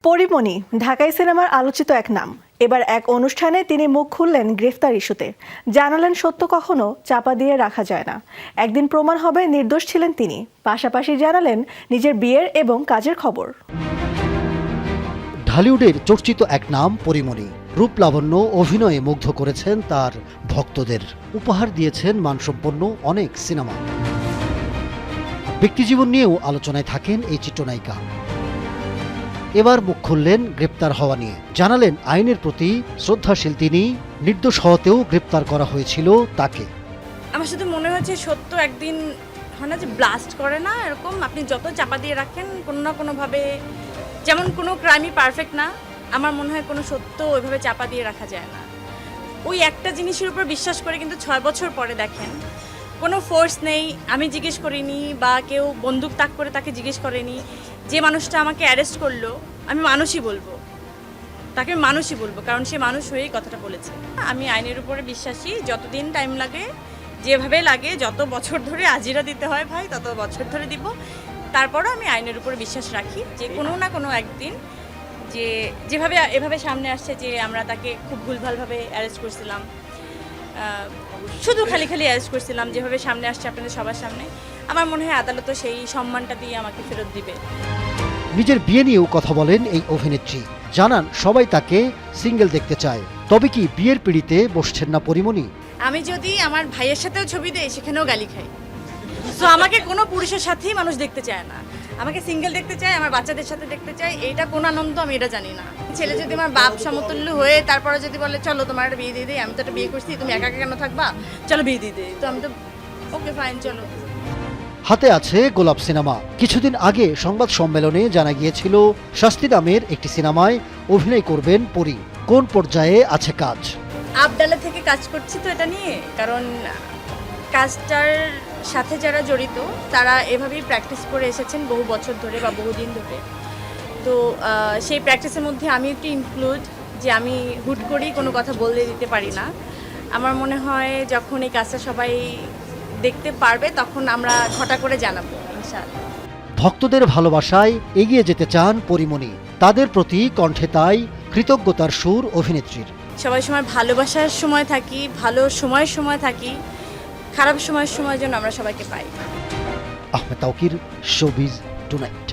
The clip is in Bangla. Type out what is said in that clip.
পরীমণি ঢাকাই সিনেমার আলোচিত এক নাম। এবার এক অনুষ্ঠানে তিনি মুখ খুললেন গ্রেফতার ইস্যুতে। জানালেন সত্য কখনো চাপা দিয়ে রাখা যায় না, একদিন প্রমাণ হবে নির্দোষ ছিলেন তিনি। পাশাপাশি জানালেন নিজের বিয়ের এবং কাজের খবর। ঢালিউডের চর্চিত এক নাম পরীমণি। রূপ লাবণ্য অভিনয়ে মুগ্ধ করেছেন তার ভক্তদের, উপহার দিয়েছেন মানসম্পন্ন অনেক সিনেমা। ব্যক্তিজীবন নিয়েও আলোচনায় থাকেন এই চিত্রনায়িকা। এবার মুখ খুললেন গ্রেপ্তার হওয়া নিয়ে। জানালেন আইনের প্রতি শ্রদ্ধাশীল তিনি, নির্দোষ হওয়াতেও গ্রেপ্তার করা হয়েছিল তাকে। আমার শুধু মনে হচ্ছে সত্য একদিন হয় না যে ব্লাস্ট করে না, এরকম আপনি যত চাপা দিয়ে রাখেন কোনো না কোনোভাবে, যেমন কোনো ক্রাইমই পারফেক্ট না, আমার মনে হয় কোনো সত্য ওইভাবে চাপা দিয়ে রাখা যায় না। ওই একটা জিনিসের উপর বিশ্বাস করে কিন্তু 6 বছর পরে দেখেন কোনো ফোর্স নেই, আমি জিজ্ঞেস করিনি বা কেউ বন্দুক তাক করে তাকে জিজ্ঞেস করেনি। যে মানুষটা আমাকে অ্যারেস্ট করলো আমি মানুষই বলবো, তাকে আমি মানুষই বলবো, কারণ সে মানুষ হয়েই কথাটা বলেছে। আমি আইনের উপরে বিশ্বাসী, যতদিন টাইম লাগে যেভাবে লাগে, যত বছর ধরে আজিরা দিতে হয় ভাই তত বছর ধরে দিব। তারপরও আমি আইনের উপরে বিশ্বাস রাখি যে কোনো না কোনো একদিন, যে যেভাবে এভাবে সামনে আসছে যে আমরা তাকে খুব ভুলভালভাবে অ্যারেস্ট করছিলাম, শুধু খালি অ্যারেস্ট করছিলাম, যেভাবে সামনে আসছে আপনাদের সবার সামনে, আমার মনে হয় আদালতও সেই সম্মানটা দিয়ে আমাকে ফেরত দিবে। নিজের বিয়ে নিয়েও কথা বলেন এই অভিনেত্রী। জানান সবাই তাকে সিঙ্গেল দেখতে চায়। তবে কি বিয়ের পিঁড়িতে বসছেন না পরীমণি? আমি যদি আমার ভাইয়ের সাথেও ছবি দেই সেখানেও গালি খাই। তো আমাকে কোনো পুরুষের সাথেই মানুষ দেখতে চায় না, আমাকে সিঙ্গেল দেখতে চায়, আমার বাচ্চাদের সাথে দেখতে চায়। এইটা কোন আনন্দ আমি এটা জানি না। ছেলে যদি আমার বাপ সমতুল্য হয়ে তারপরে যদি বলে চলো তোমার একটা বিয়ে দিয়ে দিই, আমি তো একটা বিয়ে করছি, তুমি একা একা কেন থাকবা, চলো বিয়ে দিয়ে দিই, তো আমি তো ওকে ফাইন চলো। হাতে আছে গোলাপ সিনেমা। কিছুদিন আগে সংবাদ সম্মেলনে জানা গিয়েছিল শাস্তি নামের একটি সিনেমায় অভিনয় করবেন পরী। কোন পর্যায়ে আছে কাজ? আবডালা থেকে কাজ করছি তো এটা নিয়ে, কারণ কাজটার সাথে যারা জড়িত তারা এভাবেই প্র্যাকটিস করে এসেছেন বহু বছর ধরে বা বহুদিন ধরে। তো সেই প্র্যাকটিসের মধ্যে আমি একটু ইনক্লুড, যে আমি হুট করেই কোনো কথা বলে দিতে পারি না। আমার মনে হয় যখন এই কাজটা সবাই দেখতে পারবে তখন আমরা ঘটা করে জানাবো ইনশাআল্লাহ। ভক্তদের ভালোবাসায় এগিয়ে যেতে চান পরীমণি। তাদের প্রতি কণ্ঠে তাই কৃতজ্ঞতার সুর অভিনেত্রীর। সবাই সময় ভালোবাসার সময় থাকি, ভালো সময় থাকি, খারাপ সময়ের সময় যেন আমরা সবাইকে পাই। Ahmed Tawkir, showbiz tonight.